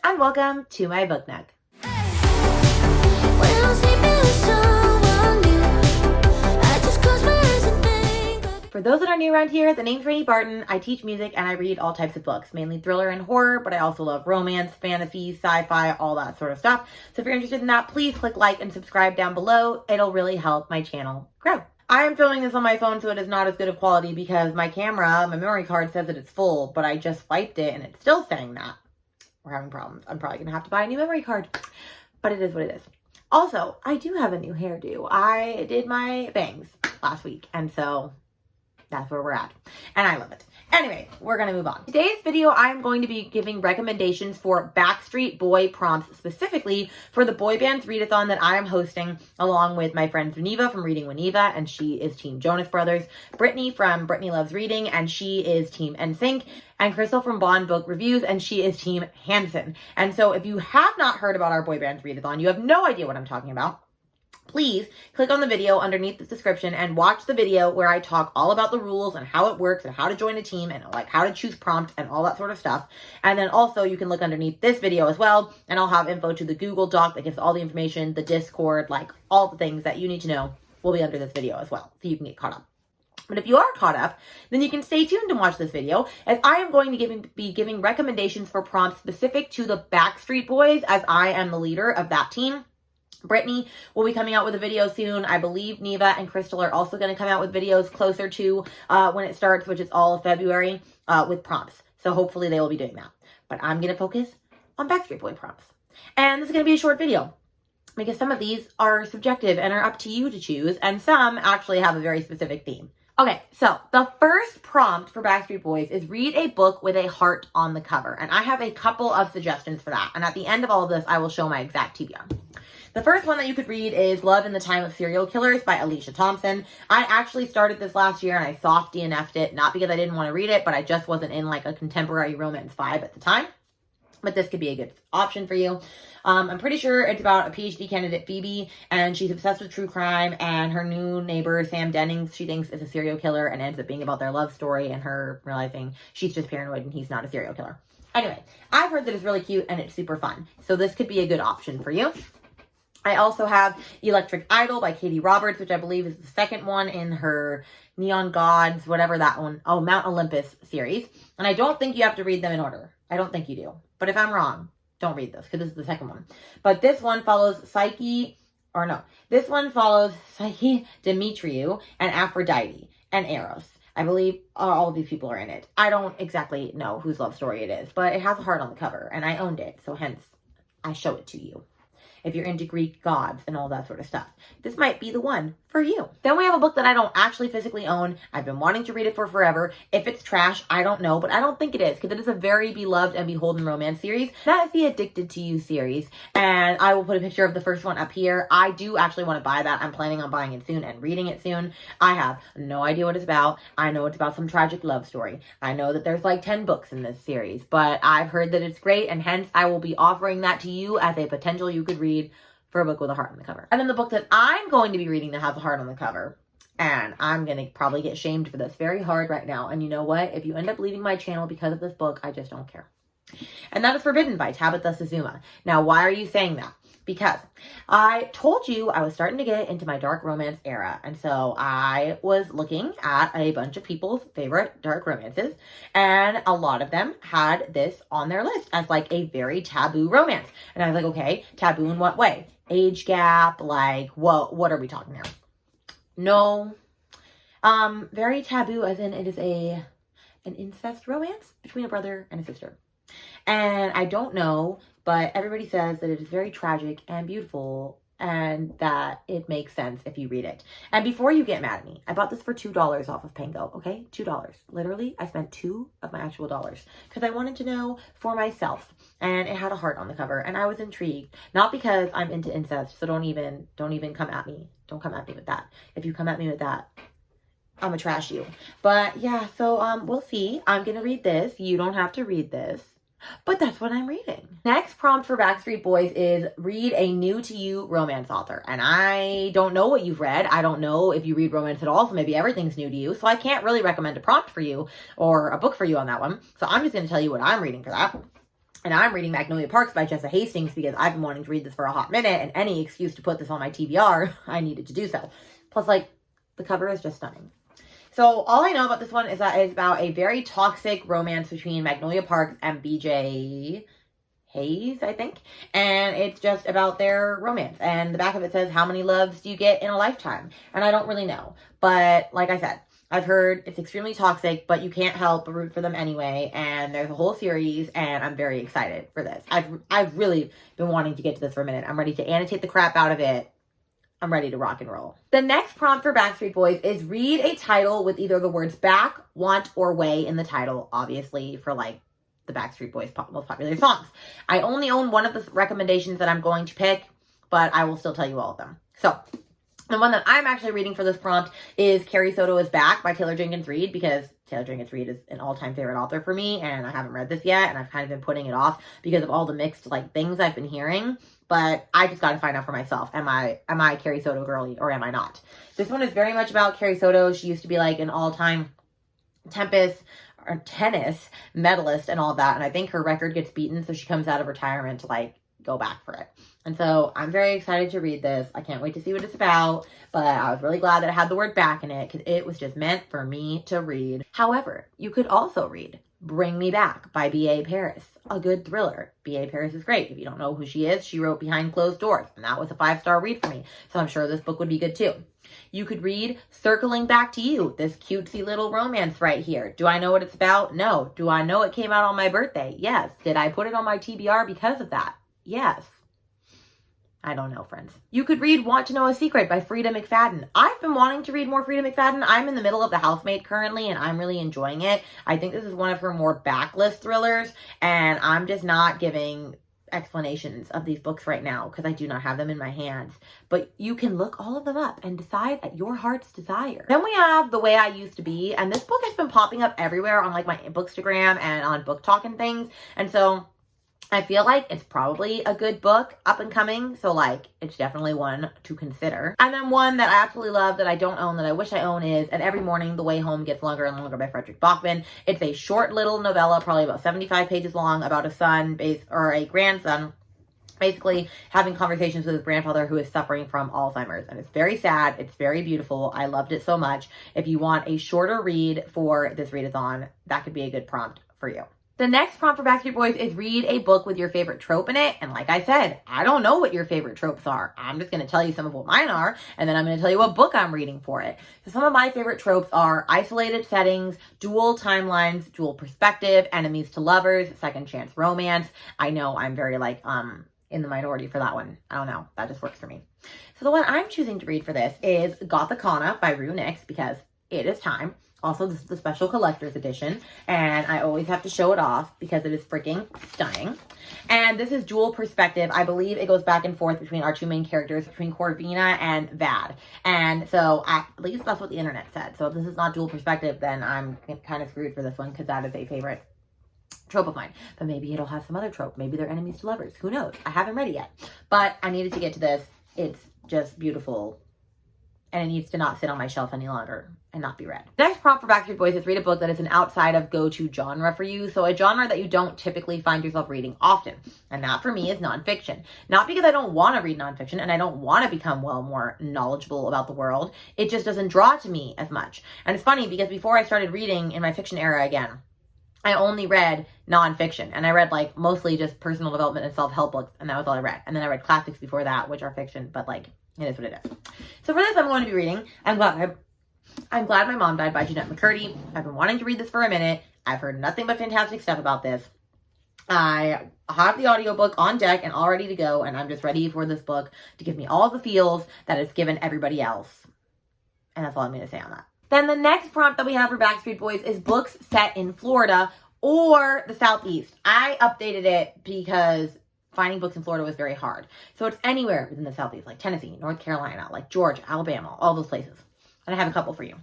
and welcome to my book nook. For those that are new around here, the name's Rainy Barton. I teach music and I read all types of books, mainly thriller and horror, but I also love romance, fantasy, sci-fi, all that sort of stuff. So if you're interested in that, please click like and subscribe down below. It'll really help my channel grow. I am filming this on my phone, so it is not as good of quality because my camera, my memory card says that it's full, but I just wiped it and it's still saying that. We're having problems. I'm probably going to have to buy a new memory card, but it is what it is. Also, I do have a new hairdo. I did my bangs last week, and so that's where we're at, and I love it. Anyway, we're going to move on. Today's video, I'm going to be giving recommendations for Backstreet Boy prompts, specifically for the boy band's readathon that I am hosting along with my friend Neva from Reading with Neva, and she is Team Jonas Brothers, Brittany from Brittany Loves Reading, and she is Team NSYNC, and Krystal from Bond Book Reviews, and she is Team Hanson. And so if you have not heard about our boy band's readathon, you have no idea what I'm talking about, please click on the video underneath this description and watch the video where I talk all about the rules and how it works and how to join a team and like how to choose prompts and all that sort of stuff. And then also you can look underneath this video as well, and I'll have info to the Google Doc that gives all the information, the Discord, like all the things that you need to know will be under this video as well, so you can get caught up. But if you are caught up, then you can stay tuned and watch this video, as I am going to be giving recommendations for prompts specific to the Backstreet Boys, as I am the leader of that team. Brittany will be coming out with a video soon. I believe Neva and Krystal are also going to come out with videos closer to when it starts, which is all of February, with prompts. So hopefully they will be doing that. But I'm going to focus on Backstreet Boy prompts. And this is going to be a short video, because some of these are subjective and are up to you to choose, and some actually have a very specific theme. Okay, so the first prompt for Backstreet Boys is read a book with a heart on the cover. And I have a couple of suggestions for that. And at the end of all of this, I will show my exact TBR. The first one that you could read is Love in the Time of Serial Killers by Alicia Thompson. I actually started this last year and I soft DNF'd it, not because I didn't want to read it, but I just wasn't in like a contemporary romance vibe at the time. But this could be a good option for you. I'm pretty sure it's about a PhD candidate, Phoebe, and she's obsessed with true crime, and her new neighbor, Sam Dennings, she thinks is a serial killer, and ends up being about their love story and her realizing she's just paranoid and he's not a serial killer. Anyway, I've heard that it's really cute and it's super fun. So this could be a good option for you. I also have Electric Idol by Katie Roberts, which I believe is the second one in her Neon Gods, whatever that one, oh, Mount Olympus series. And I don't think you have to read them in order. I don't think you do. But if I'm wrong, don't read this, because this is the second one. But this one follows this one follows Psyche, Demetriou, and Aphrodite, and Eros. I believe all of these people are in it. I don't exactly know whose love story it is, but it has a heart on the cover, and I owned it, so hence I show it to you. If you're into Greek gods and all that sort of stuff, this might be the one for you. Then we have a book that I don't actually physically own. I've been wanting to read it for forever. If it's trash, I don't know, but I don't think it is, because it is a very beloved and beholden romance series. That is the Addicted to You series, and I will put a picture of the first one up here. I do actually want to buy that. I'm planning on buying it soon and reading it soon. I have no idea what it's about. I know it's about some tragic love story. I know that there's like 10 books in this series, but I've heard that it's great, and hence I will be offering that to you as a potential you could read for a book with a heart on the cover. And then the book that I'm going to be reading that has a heart on the cover, and I'm going to probably get shamed for this very hard right now. And you know what? If you end up leaving my channel because of this book, I just don't care. And that is Forbidden by Tabitha Suzuma. Now, why are you saying that? Because I told you I was starting to get into my dark romance era. And so I was looking at a bunch of people's favorite dark romances, and a lot of them had this on their list as like a very taboo romance. And I was like, okay, taboo in what way? Age gap, like what are we talking here? No. Very taboo as in it is an incest romance between a brother and a sister. And I don't know, but everybody says that it is very tragic and beautiful, and that it makes sense if you read it. And before you get mad at me, I bought this for $2 off of Pango, okay? $2. Literally, I spent $2 of my actual dollars because I wanted to know for myself. And it had a heart on the cover, and I was intrigued. Not because I'm into incest, so don't even come at me. Don't come at me with that. If you come at me with that, I'm gonna trash you. But yeah, so we'll see. I'm gonna read this. You don't have to read this, but that's what I'm reading. Next prompt for Backstreet Boys is read a new to you romance author. And I don't know what you've read. I don't know if you read romance at all, so maybe everything's new to you. So I can't really recommend a prompt for you or a book for you on that one. So I'm just going to tell you what I'm reading for that. And I'm reading Magnolia Parks by Jessa Hastings because I've been wanting to read this for a hot minute, and any excuse to put this on my TBR, I needed to do so. Plus, like, the cover is just stunning. So all I know about this one is that it's about a very toxic romance between Magnolia Parks and BJ Hayes, I think. And it's just about their romance. And the back of it says, how many loves do you get in a lifetime? And I don't really know. But like I said, I've heard it's extremely toxic, but you can't help but root for them anyway. And there's a whole series, and I'm very excited for this. I've really been wanting to get to this for a minute. I'm ready to annotate the crap out of it. I'm ready to rock and roll. The next prompt for Backstreet Boys is read a title with either the words back, want, or way in the title, obviously for like the Backstreet Boys most popular songs. I only own one of the recommendations that I'm going to pick, but I will still tell you all of them. So the one that I'm actually reading for this prompt is Carrie Soto is Back by Taylor Jenkins Reid, because Taylor Jenkins Reid is an all-time favorite author for me, and I haven't read this yet, and I've kind of been putting it off because of all the mixed like things I've been hearing. But I just got to find out for myself. Am I Carrie Soto girly, or am I not? This one is very much about Carrie Soto. She used to be like an all-time tennis medalist and all that. And I think her record gets beaten, so she comes out of retirement to like go back for it. And so I'm very excited to read this. I can't wait to see what it's about, but I was really glad that it had the word back in it because it was just meant for me to read. However, you could also read Bring Me Back by B.A. Paris, a good thriller. B.A. Paris is great. If you don't know who she is, she wrote Behind Closed Doors, and that was a 5-star read for me, so I'm sure this book would be good too. You could read Circling Back to You, this cutesy little romance right here. Do I know what it's about? No. Do I know it came out on my birthday? Yes. Did I put it on my TBR because of that? Yes. I don't know, friends. You could read Want to Know a Secret by Frida McFadden. I've been wanting to read more Frida McFadden. I'm in the middle of The Housemaid currently, and I'm really enjoying it. I think this is one of her more backlist thrillers, and I'm just not giving explanations of these books right now because I do not have them in my hands. But you can look all of them up and decide at your heart's desire. Then we have The Way I Used to Be, and this book has been popping up everywhere on like my Bookstagram and on Book Talk and things, and so I feel like it's probably a good book, up and coming, so like it's definitely one to consider. And then one that I absolutely love that I don't own that I wish I own is And Every Morning the Way Home Gets Longer and Longer by Frederick Bachman. It's a short little novella, probably about 75 pages long, about a grandson basically having conversations with his grandfather who is suffering from Alzheimer's. And it's very sad. It's very beautiful. I loved it so much. If you want a shorter read for this readathon, that could be a good prompt for you. The next prompt for Backstreet Boys is read a book with your favorite trope in it. And like I said, I don't know what your favorite tropes are. I'm just going to tell you some of what mine are, and then I'm going to tell you what book I'm reading for it. So some of my favorite tropes are isolated settings, dual timelines, dual perspective, enemies to lovers, second chance romance. I know I'm very like, in the minority for that one. I don't know. That just works for me. So the one I'm choosing to read for this is Gothicana by Rue Nix because it is time. Also, this is the special collector's edition, and I always have to show it off because it is freaking stunning. And this is dual perspective. I believe it goes back and forth between our two main characters, between Corvina and Vad. And so at least that's what the internet said. So if this is not dual perspective, then I'm kind of screwed for this one because that is a favorite trope of mine. But maybe it'll have some other trope. Maybe they're enemies to lovers. Who knows? I haven't read it yet. But I needed to get to this. It's just beautiful. And it needs to not sit on my shelf any longer and not be read. The next prompt for Backstreet Boys is read a book that is an outside of go-to genre for you. So a genre that you don't typically find yourself reading often. And that for me is nonfiction. Not because I don't want to read nonfiction and I don't want to become more knowledgeable about the world. It just doesn't draw to me as much. And it's funny because before I started reading in my fiction era again, I only read nonfiction, and I read like mostly just personal development and self-help books, and that was all I read. And then I read classics before that, which are fiction, but like it is what it is. So for this, I'm going to be reading I'm Glad My Mom Died by Jeanette McCurdy. I've been wanting to read this for a minute. I've heard nothing but fantastic stuff about this. I have the audiobook on deck and all ready to go, and I'm just ready for this book to give me all the feels that it's given everybody else. And that's all I'm going to say on that. Then the next prompt that we have for Backstreet Boys is books set in Florida or the Southeast. I updated it because finding books in Florida was very hard. So it's anywhere within the Southeast, like Tennessee, North Carolina, like Georgia, Alabama, all those places. And I have a couple for you.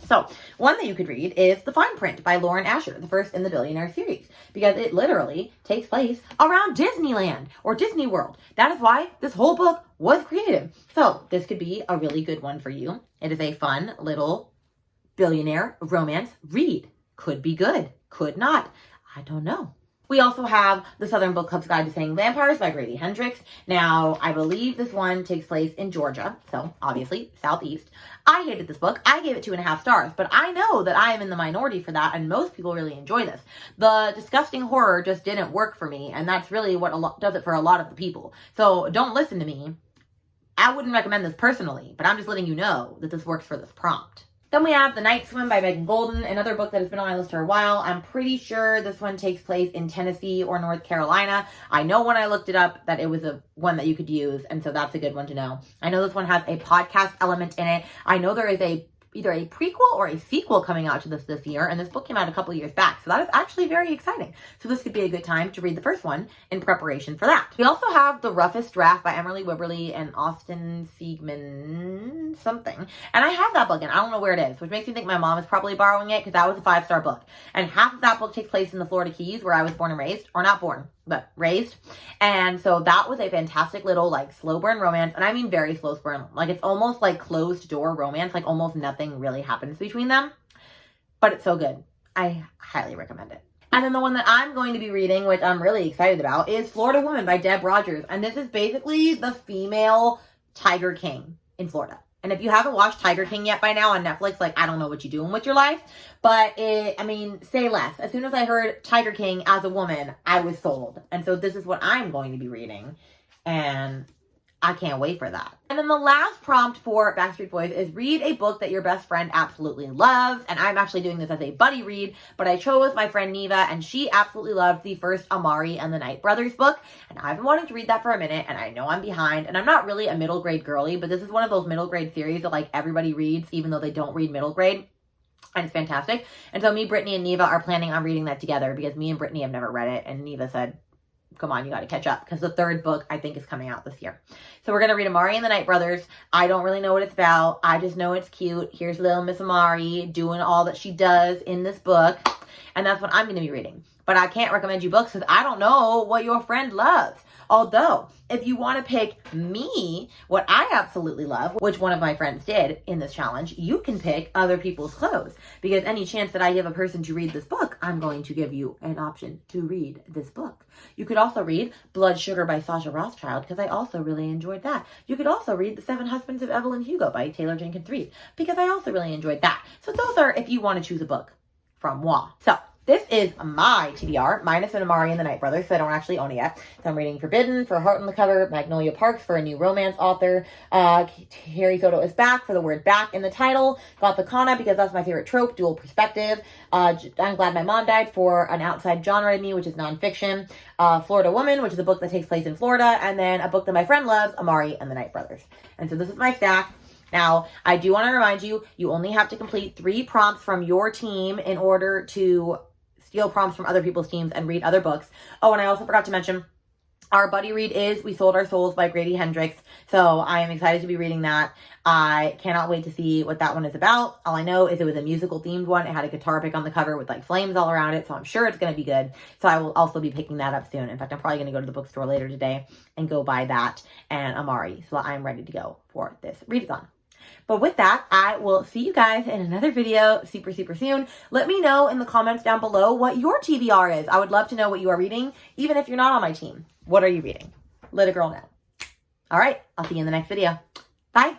So one that you could read is The Fine Print by Lauren Asher, the first in the Billionaire series, because it literally takes place around Disneyland or Disney World. That is why this whole book was created. So this could be a really good one for you. It is a fun little billionaire romance read. Could be good, could not. I don't know. We also have The Southern Book Club's Guide to Saying Vampires by Grady Hendrix. Now, I believe this one takes place in Georgia, so obviously Southeast. I hated this book. I gave it 2.5 stars, but I know that I am in the minority for that, and most people really enjoy this. The disgusting horror just didn't work for me, and that's really what does it for a lot of the people. So don't listen to me. I wouldn't recommend this personally, but I'm just letting you know that this works for this prompt. Then we have The Night Swim by Megan Golden, another book that has been on my list for a while. I'm pretty sure this one takes place in Tennessee or North Carolina. I know when I looked it up that it was one that you could use, and so that's a good one to know. I know this one has a podcast element in it. I know there is either a prequel or a sequel coming out to this year, and this book came out a couple years back, so that is actually very exciting. So this could be a good time to read the first one in preparation for that. We also have The Roughest Draft by Emily Wibberley and Austin Siegman something, and I have that book, and I don't know where it is, which makes me think my mom is probably borrowing it, because that was a 5-star book, and half of that book takes place in the Florida Keys, where I was born and raised, or not born, but raised. And so that was a fantastic little like slow burn romance. And I mean very slow burn. Like it's almost like closed door romance. Like almost nothing really happens between them. But it's so good. I highly recommend it. And then the one that I'm going to be reading, which I'm really excited about, is Florida Woman by Deb Rogers. And this is basically the female Tiger King in Florida. And if you haven't watched Tiger King yet by now on Netflix, like, I don't know what you're doing with your life. But, say less. As soon as I heard Tiger King as a woman, I was sold. And so this is what I'm going to be reading. And I can't wait for that. And then the last prompt for Backstreet Boys is read a book that your best friend absolutely loves. And I'm actually doing this as a buddy read, but I chose my friend Neva, and she absolutely loved the first Amari and the Night Brothers book. And I've been wanting to read that for a minute, and I know I'm behind. And I'm not really a middle grade girly, but this is one of those middle grade series that like everybody reads, even though they don't read middle grade. And it's fantastic. And so me, Brittany, and Neva are planning on reading that together, because me and Brittany have never read it. And Neva said, come on, you got to catch up, because the third book I think is coming out this year. So we're going to read Amari and the Night Brothers. I don't really know what it's about. I just know it's cute. Here's little Miss Amari doing all that she does in this book. And that's what I'm going to be reading. But I can't recommend you books because I don't know what your friend loves. Although, if you want to pick me, what I absolutely love, which one of my friends did in this challenge, you can pick other people's clothes. Because any chance that I give a person to read this book, I'm going to give you an option to read this book. You could also read Blood Sugar by Sasha Rothschild, because I also really enjoyed that. You could also read The Seven Husbands of Evelyn Hugo by Taylor Jenkins Reid, because I also really enjoyed that. So those are if you want to choose a book from moi. So this is my TBR, minus an Amari and the Night Brothers, so I don't actually own it yet. So I'm reading Forbidden for Heart on the Cover, Magnolia Parks for a new romance author, Harry Soto is back for the word back in the title, Gothicana because that's my favorite trope, dual perspective, I'm Glad My Mom Died for an outside genre to me, which is nonfiction, Florida Woman, which is a book that takes place in Florida, and then a book that my friend loves, Amari and the Night Brothers. And so this is my stack. Now, I do want to remind you, you only have to complete 3 prompts from your team in order to steal prompts from other people's teams and read other books. Oh, and I also forgot to mention, our buddy read is We Sold Our Souls by Grady Hendrix. So I am excited to be reading that. I cannot wait to see what that one is about. All I know is it was a musical themed one. It had a guitar pick on the cover with like flames all around it. So I'm sure it's going to be good. So I will also be picking that up soon. In fact, I'm probably going to go to the bookstore later today and go buy that and Amari. So I'm ready to go for this readathon. But with that, I will see you guys in another video super soon. Let me know in the comments down below what your TBR is. I would love to know what you are reading, even if you're not on my team. What are you reading? Let a girl know. All right, I'll see you in the next video. Bye.